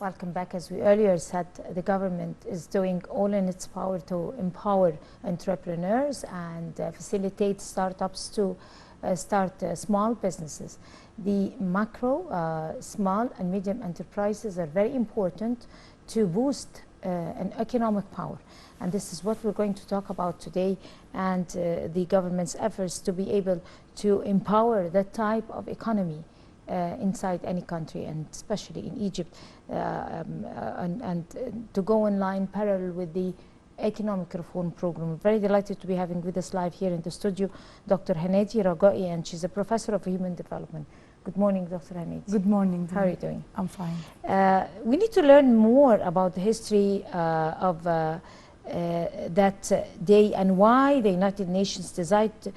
Welcome back. As we earlier said, the government is doing all in its power to empower entrepreneurs and facilitate startups to start small businesses. The macro, small and medium enterprises are very important to boost an economic power. And this is what we're going to talk about today, and the government's efforts to be able to empower that type of economy inside any country, and especially in Egypt, and to go in line parallel with the economic reform program. We're very delighted to be having with us live here in the studio Dr. Hanady Ragaei, and she's a professor of human development. Good morning, Dr. Hanady. Good morning. How are you doing? I'm fine. We need to learn more about the history of that day and why the United Nations decided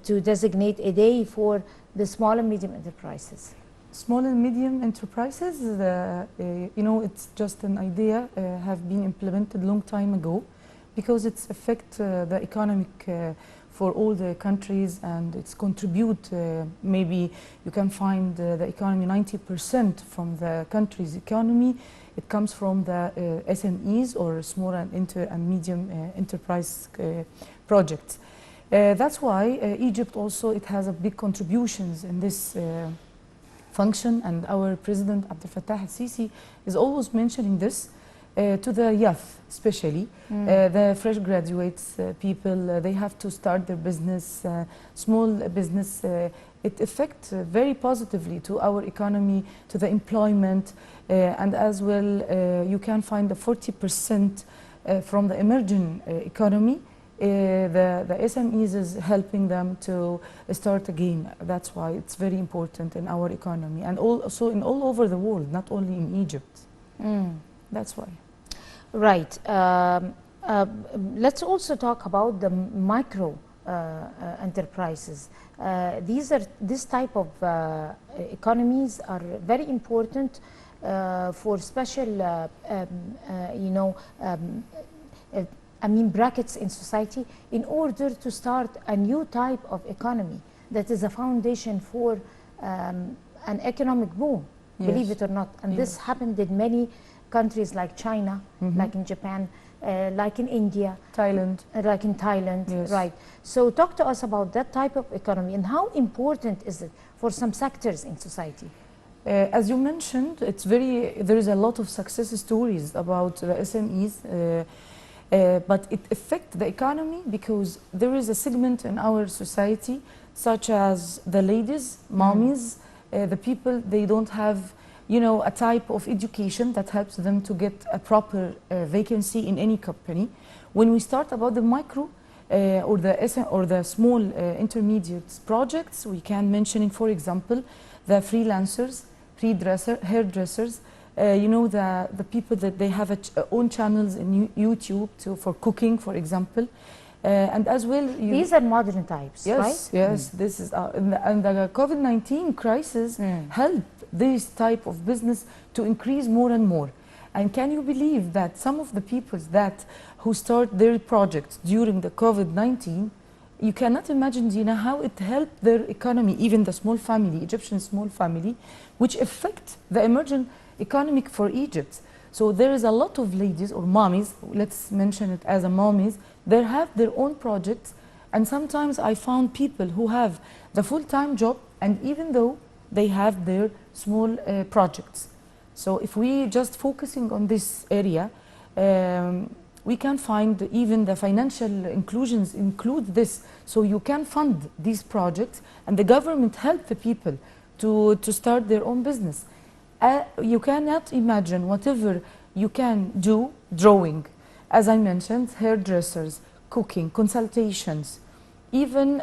to designate a day for the small and medium enterprises. Small and medium enterprises, you know, it's just an idea, have been implemented long time ago, because it's affect the economic for all the countries, and it's contribute, maybe you can find the economy 90% from the country's economy. It comes from the SMEs, or small and medium enterprise projects. That's why Egypt also, it has a big contributions in this function, and our President Abdel Fattah al-Sisi is always mentioning this to the youth, especially the fresh graduates, people, they have to start their business, small business. It affects very positively to our economy, to the employment, and as well you can find the 40% from the emerging economy. The SMEs is helping them to start again. That's why it's very important in our economy, and also in all over the world, not only in Egypt. That's why. Right. Let's also talk about the micro enterprises. This type of economies are very important for special, you know, brackets in society, in order to start a new type of economy that is a foundation for an economic boom, believe it or not. And this happened in many countries like China, like in Japan, like in India, Thailand, like in Thailand, right? So talk to us about that type of economy, and how important is it for some sectors in society? As you mentioned, there is a lot of success stories about the SMEs. But it affects the economy because there is a segment in our society, such as the ladies, mommies, the people, they don't have, you know, a type of education that helps them to get a proper vacancy in any company. When we start about the micro or the small intermediate projects, we can mention, for example, the freelancers, hairdressers, you know, the people that they have own channels in YouTube for cooking, for example, and as well. These are modern types, right? Yes, this is, and the COVID-19 crisis helped this type of business to increase more and more. And can you believe that some of the people who start their projects during the COVID-19, you cannot imagine, Dina, how it helped their economy, even the small family, Egyptian small family, which affect the emerging economic for Egypt. So there is a lot of ladies or mommies, let's mention it as a mommies, they have their own projects, and sometimes I found people who have the full-time job, and even though they have their small projects. So if we just focusing on this area, we can find even the financial inclusions include this, so you can fund these projects, and the government help the people to start their own business. You cannot imagine whatever you can do, drawing, as I mentioned, hairdressers, cooking, consultations, even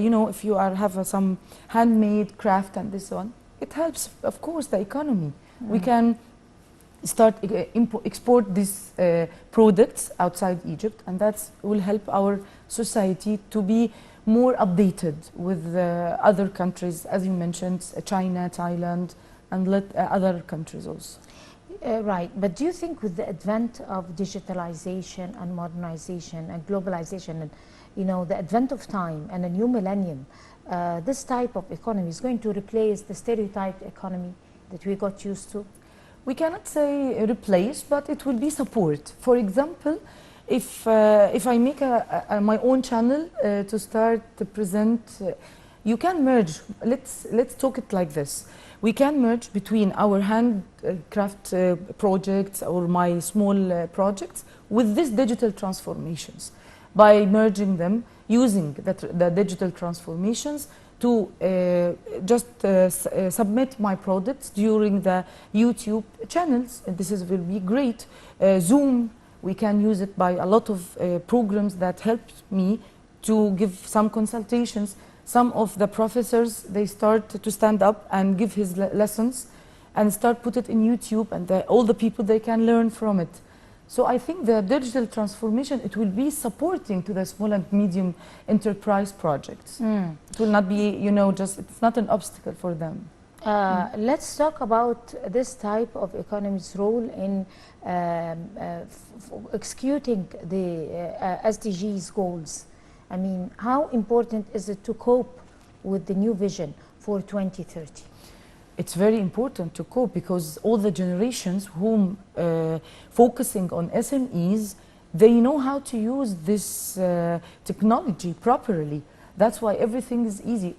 you know, if you have some handmade craft and this one, it helps, of course, the economy. We can start export these products outside Egypt, and that will help our society to be more updated with other countries, as you mentioned, China, Thailand, and other countries also. Right, but do you think with the advent of digitalization and modernization and globalization, and you know, the advent of time and a new millennium, this type of economy is going to replace the stereotyped economy that we got used to? We cannot say replace, but it will be support. For example, if I make my own channel to start to present, you can merge. Let's talk it like this. We can merge between our handcraft projects or my small projects with these digital transformations. By merging them, using the digital transformations to submit my products during the YouTube channels. And this will be great. Zoom, we can use it by a lot of programs that help me to give some consultations. Some of the professors, they start to stand up and give his lessons and start put it in YouTube, and all the people, they can learn from it. So I think the digital transformation, it will be supporting to the small and medium enterprise projects. It will not be, it's not an obstacle for them. Let's talk about this type of economy's role in executing the SDGs goals. I mean, how important is it to cope with the new vision for 2030? It's very important to cope because all the generations whom focusing on SMEs, they know how to use this technology properly. That's why everything is easy.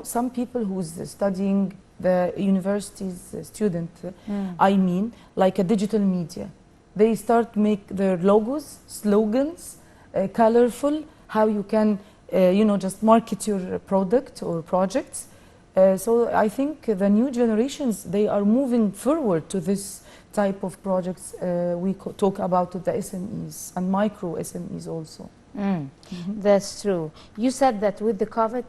Some people who's studying the university's student, I mean, like a digital media, they start make their logos, slogans, colorful, how you can, just market your product or projects. So I think the new generations, they are moving forward to this type of projects. We talk about the SMEs and micro SMEs also. That's true. You said that with the COVID,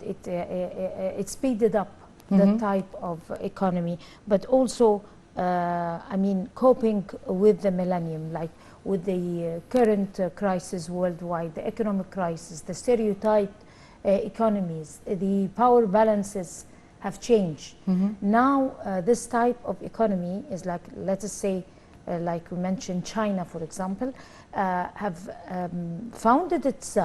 it speeded up the type of economy, but also, I mean, coping with the millennium, like with the current crisis worldwide, the economic crisis, the stereotyped economies, the power balances have changed. Now, this type of economy is like, let us say, like we mentioned, China, for example, have founded its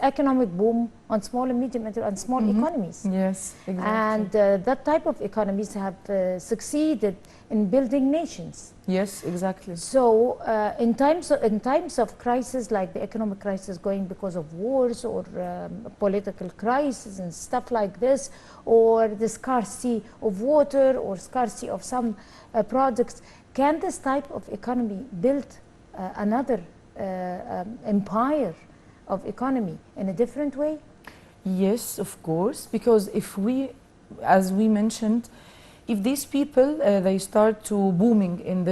economic boom on small and medium and small economies. Yes, exactly. And that type of economies have succeeded in building nations. Yes, exactly. So in times of crisis, like the economic crisis going because of wars or political crisis and stuff like this, or the scarcity of water or scarcity of some products, can this type of economy build another empire of economy in a different way? Yes, of course, because if we, as we mentioned, if these people they start to booming in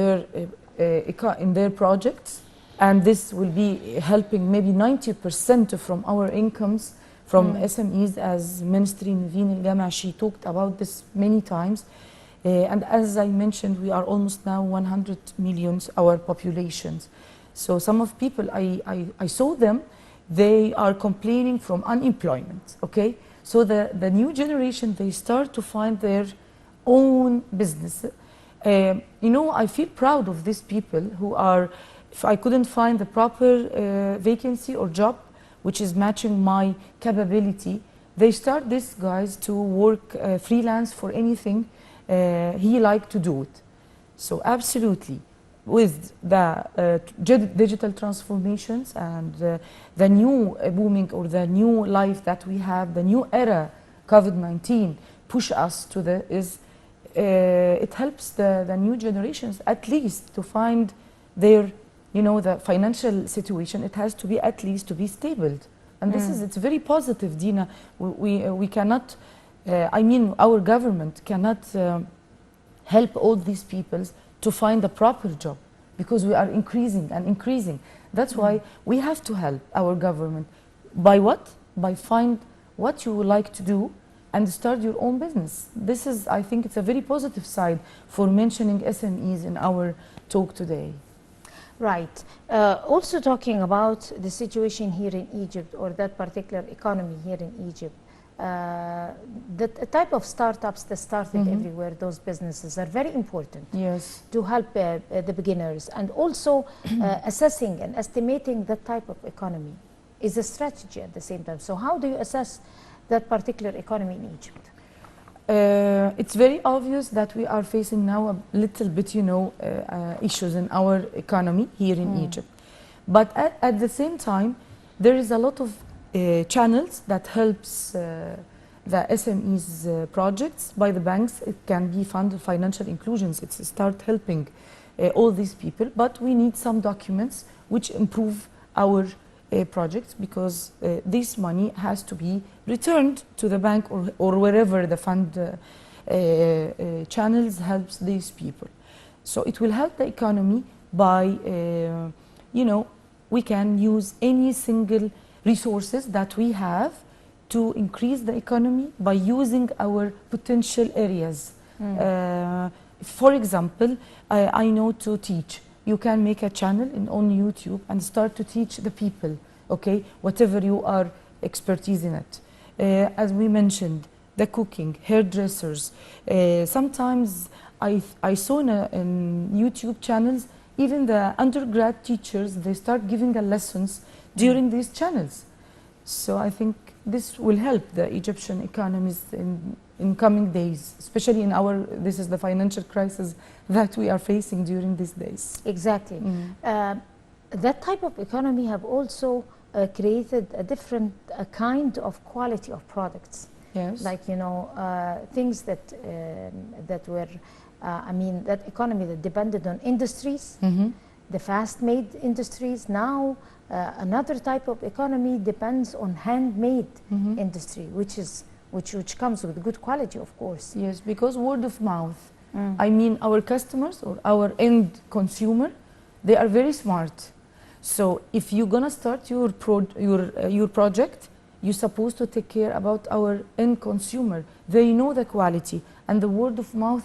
their projects, and this will be helping maybe 90% from our incomes from SMEs, as Ministry Naveen Al-Gama, she talked about this many times. And as I mentioned, we are almost now 100 million, our populations. So some of people, I saw them, they are complaining from unemployment, okay? So the new generation, they start to find their own business. I feel proud of these people who are, if I couldn't find the proper vacancy or job, which is matching my capability, they start, these guys, to work freelance for anything he liked to do it. So absolutely, with the digital transformations and the new booming or the new life that we have, the new era, COVID-19 push us to it helps the new generations at least to find their, the financial situation. It has to be at least to be stable. And it's very positive, Dina. We cannot, our government cannot help all these people to find a proper job because we are increasing and increasing. That's why we have to help our government. By what? By find what you would like to do and start your own business. This is, I think, it's a very positive side for mentioning SMEs in our talk today. Right. Also talking about the situation here in Egypt, or that particular economy here in Egypt, the type of startups that started everywhere, those businesses are very important. Yes. To help the beginners, and also assessing and estimating that type of economy is a strategy at the same time. So how do you assess that particular economy in Egypt? It's very obvious that we are facing now a little bit, issues in our economy here in Egypt. But at the same time, there is a lot of channels that helps the SMEs projects by the banks. It can be funded financial inclusions. It's start helping all these people. But we need some documents which improve our projects, because this money has to be returned to the bank or wherever the fund channels helps these people. So it will help the economy by, we can use any single resources that we have to increase the economy by using our potential areas. For example, I know to teach. You can make a channel on YouTube and start to teach the people, okay, whatever you are expertise in it. As we mentioned, the cooking, hairdressers. Sometimes I saw in YouTube channels, even the undergrad teachers, they start giving lessons during these channels. So I think this will help the Egyptian economies in coming days, especially in this is the financial crisis that we are facing during these days. Exactly. That type of economy have also created a different kind of quality of products. Yes. Like, things that were, that economy that depended on industries, the fast-made industries. Now, another type of economy depends on handmade industry, which comes with good quality, of course. Yes, because word of mouth. Our customers or our end consumer, they are very smart. So if you're gonna start your project, you're supposed to take care about our end consumer. They know the quality, and the word of mouth,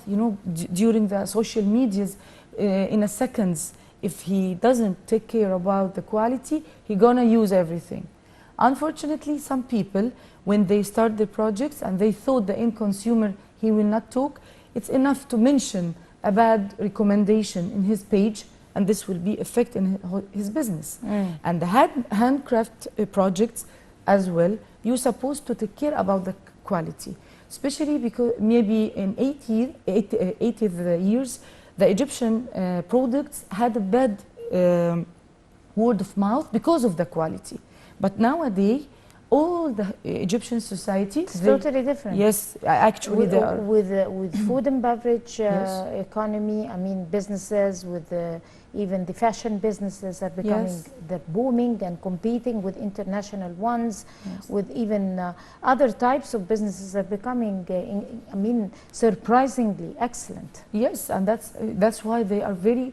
during the social medias, in a seconds, if he doesn't take care about the quality, he gonna use everything. Unfortunately, some people, when they start their projects and they thought the end consumer, he will not talk, it's enough to mention a bad recommendation in his page, and this will be affecting his business. And the handcraft projects as well, you're supposed to take care about the quality, especially because maybe in 80th years, the Egyptian products had a bad word of mouth because of the quality. But nowadays, all the Egyptian society, it's totally different. Yes, actually they are. With food and beverage Yes. economy, businesses with even the fashion businesses are becoming, they're booming and competing with international ones. Yes. With even other types of businesses are becoming, surprisingly excellent. Yes, and that's why they are very,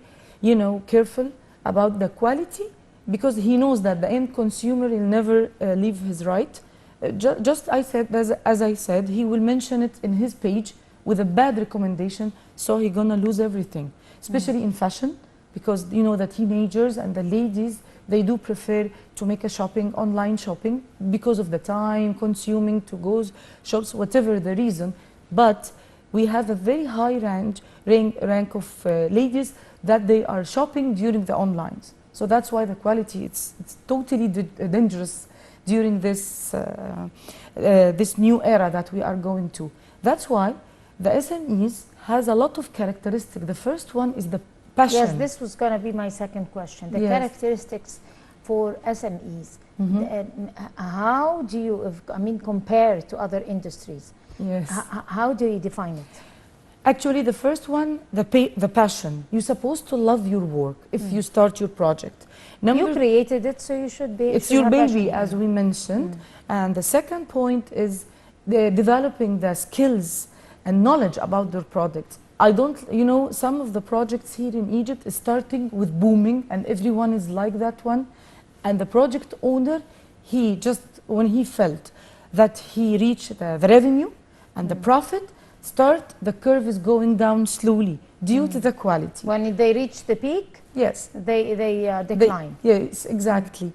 careful about the quality, because he knows that the end consumer will never leave his right. As I said, he will mention it in his page with a bad recommendation, so he's gonna lose everything, especially in fashion, because the teenagers and the ladies, they do prefer to make a online shopping, because of the time consuming to go shops, whatever the reason. But we have a very high rank of ladies that they are shopping during the online. So that's why the quality, it's totally dangerous during this this new era that we are going to. That's why the SMEs has a lot of characteristics. The first one is the passion. Yes, this was going to be my second question. The characteristics for SMEs. How do you, compare to other industries? Yes. How do you define it? Actually, the first one, the passion. You're supposed to love your work if you start your project. You created it, so you should be. It's your baby, as we mentioned. And the second point is developing the skills and knowledge about their product. Some of the projects here in Egypt is starting with booming, and everyone is like that one. And the project owner, when he felt that he reached the revenue and the profit, the curve is going down slowly due to the quality. When they reach the peak, yes, they decline. Yes, exactly.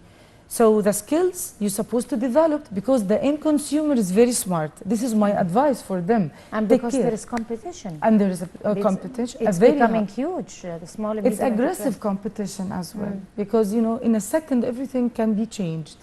So the skills you're supposed to develop, because the end consumer is very smart. This is my advice for them. And because there is competition. And there is a competition. It's becoming huge. The small and it's aggressive competition as well, because in a second everything can be changed.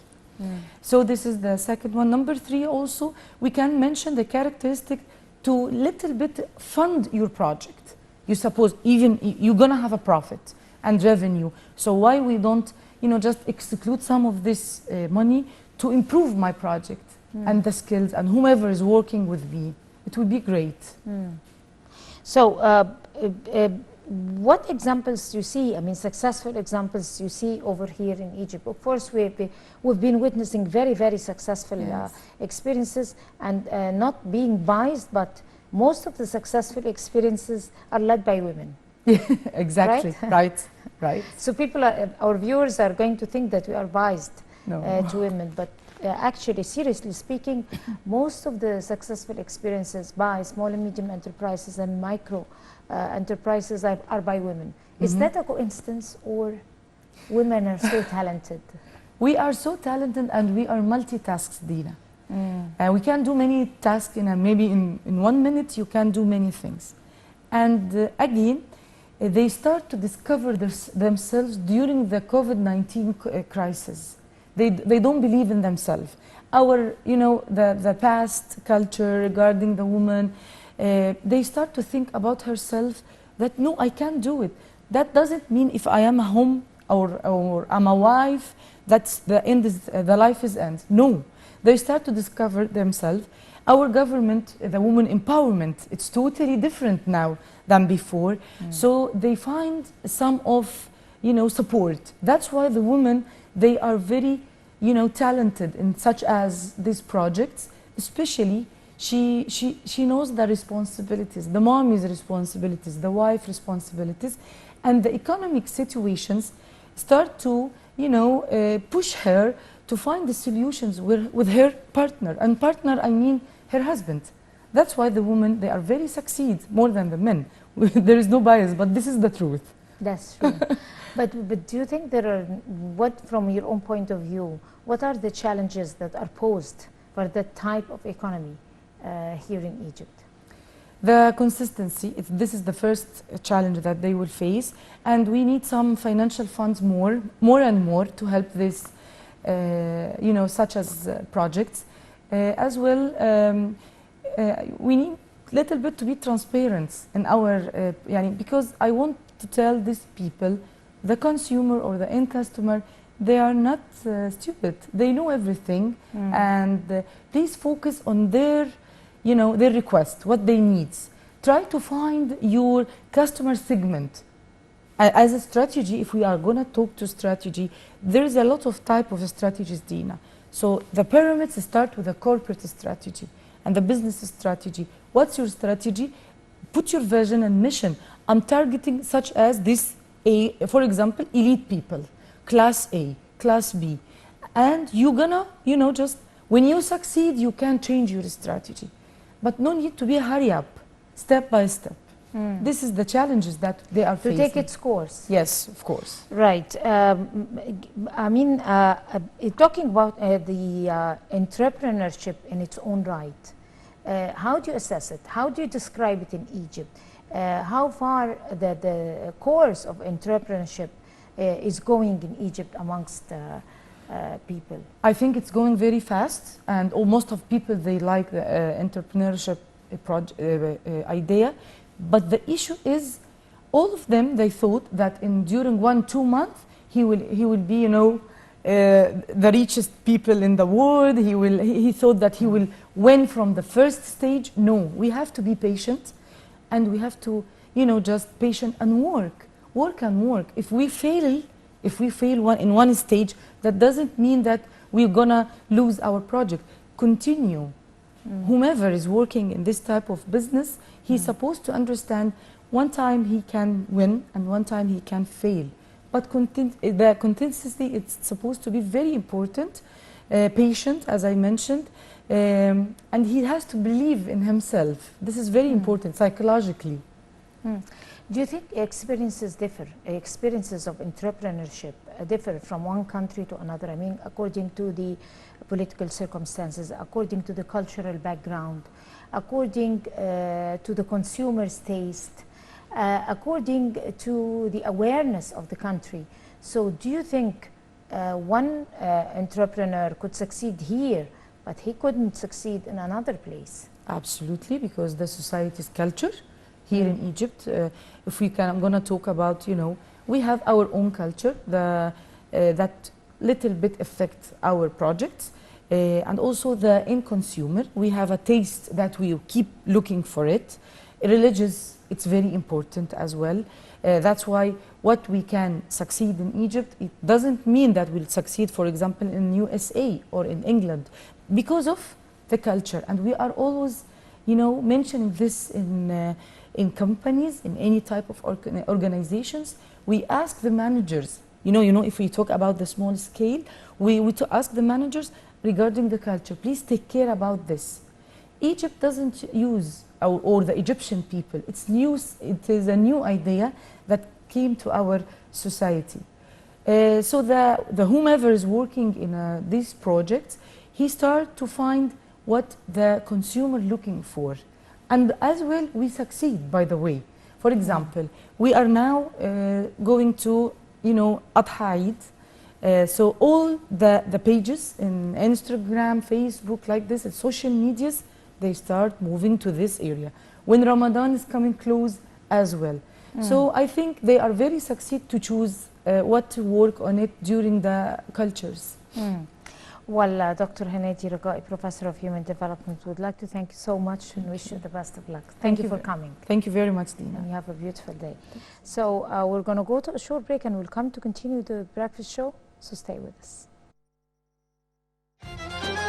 So this is the second one. Number 3 also, we can mention the characteristic to little bit fund your project. You suppose even you're gonna have a profit and revenue, so why we don't, you know, just exclude some of this money to improve my project and the skills and whomever is working with me. It would be great. So, what examples do you see? I mean, successful examples you see over here in Egypt. Of course, we've been witnessing very, very successful experiences, and not being biased, but most of the successful experiences are led by women. Exactly. Right. So people, our viewers are going to think that we are biased to women, but actually, seriously speaking, most of the successful experiences by small and medium enterprises and micro enterprises are by women. Is that a coincidence, or women are so talented? We are so talented, and we are multitasked, Dina. We can do many tasks maybe in 1 minute you can do many things. And again, they start to discover themselves during the COVID-19 crisis. They don't believe in themselves. Our, you know, the past culture regarding the woman, they start to think about herself that no, I can't do it. That doesn't mean if I am a home or I'm a wife, that's the end, the life is end. No, they start to discover themselves. Our government, the women empowerment, it's totally different now than before. So they find some of, you know, support. That's why the women, they are very, you know, talented in such as these projects. Especially, she knows the responsibilities, the mommy's responsibilities, the wife responsibilities, and the economic situations start to, you know, push her to find the solutions with her partner. And partner, I mean her husband. That's why the women, they are very succeed more than the men. There is no bias, but this is the truth. That's true. But do you think there are, what from your own point of view, what are the challenges that are posed for that type of economy here in Egypt? The consistency, this is the first challenge that they will face, and we need some financial funds more and more to help this, you know, such as projects. As well, we need little bit to be transparent in our, because I want to tell these people, the consumer or the end customer, they are not stupid. They know everything, and please focus on their, you know, their request, what they need. Try to find your customer segment. As a strategy, if we are going to talk to strategy, there is a lot of type of strategies, Dina. So the pyramids start with a corporate strategy and the business strategy. What's your strategy? Put your vision and mission. I'm targeting such as this, for example, elite people, class A, class B. And you're gonna, you know, just when you succeed, you can change your strategy. But no need to be a hurry up, step by step. This is the challenges that they are facing. To take its course. Yes, of course. Right. I mean, talking about the entrepreneurship in its own right, how do you assess it? How do you describe it in Egypt? How far the course of entrepreneurship is going in Egypt amongst people? I think it's going very fast, and most of people, they like the entrepreneurship idea. But the issue is, all of them, they thought that during 1-2 months, he will be, you know, the richest people in the world. He thought that he will win from the first stage. No, we have to be patient, and we have to, you know, just patient and work and work. If we fail in one stage, that doesn't mean that we're gonna lose our project. Continue. Whomever is working in this type of business, he's supposed to understand one time he can win and one time he can fail. But the consistency, it's supposed to be very important, patient, as I mentioned, and he has to believe in himself. This is very important psychologically. Do you think experiences differ? Experiences of entrepreneurship differ from one country to another? I mean, according to the political circumstances, according to the cultural background, according to the consumer's taste, according to the awareness of the country. So do you think one entrepreneur could succeed here, but he couldn't succeed in another place? Absolutely, because the society's culture here in Egypt, if we can, I'm going to talk about, you know, we have our own culture that little bit affects our projects, and also the end consumer. We have a taste that we keep looking for it. Religious, it's very important as well. That's why what we can succeed in Egypt, it doesn't mean that we'll succeed, for example, in USA or in England, because of the culture. And we are always, you know, mentioning this in companies, in any type of organizations. We ask the managers, you know, if we talk about the small scale, we to ask the managers regarding the culture, please take care about this. Egypt doesn't use, or the Egyptian people, it's new, it is a new idea that came to our society. So the whomever is working in these projects, he start to find what the consumer looking for. And as well, we succeed, by the way. For example, we are now going to, you know, Adha Eid. So all the pages in Instagram, Facebook, like this, and social medias, they start moving to this area. When Ramadan is coming close as well. So I think they are very succeed to choose what to work on it during the cultures. Well, Dr. Hanady Ragaei, Professor of Human Development, would like to thank you so much and wish you the best of luck. Thank you for coming. Thank you very much, Dina. And you have a beautiful day. So we're going to go to a short break and we'll come to continue the breakfast show. So stay with us.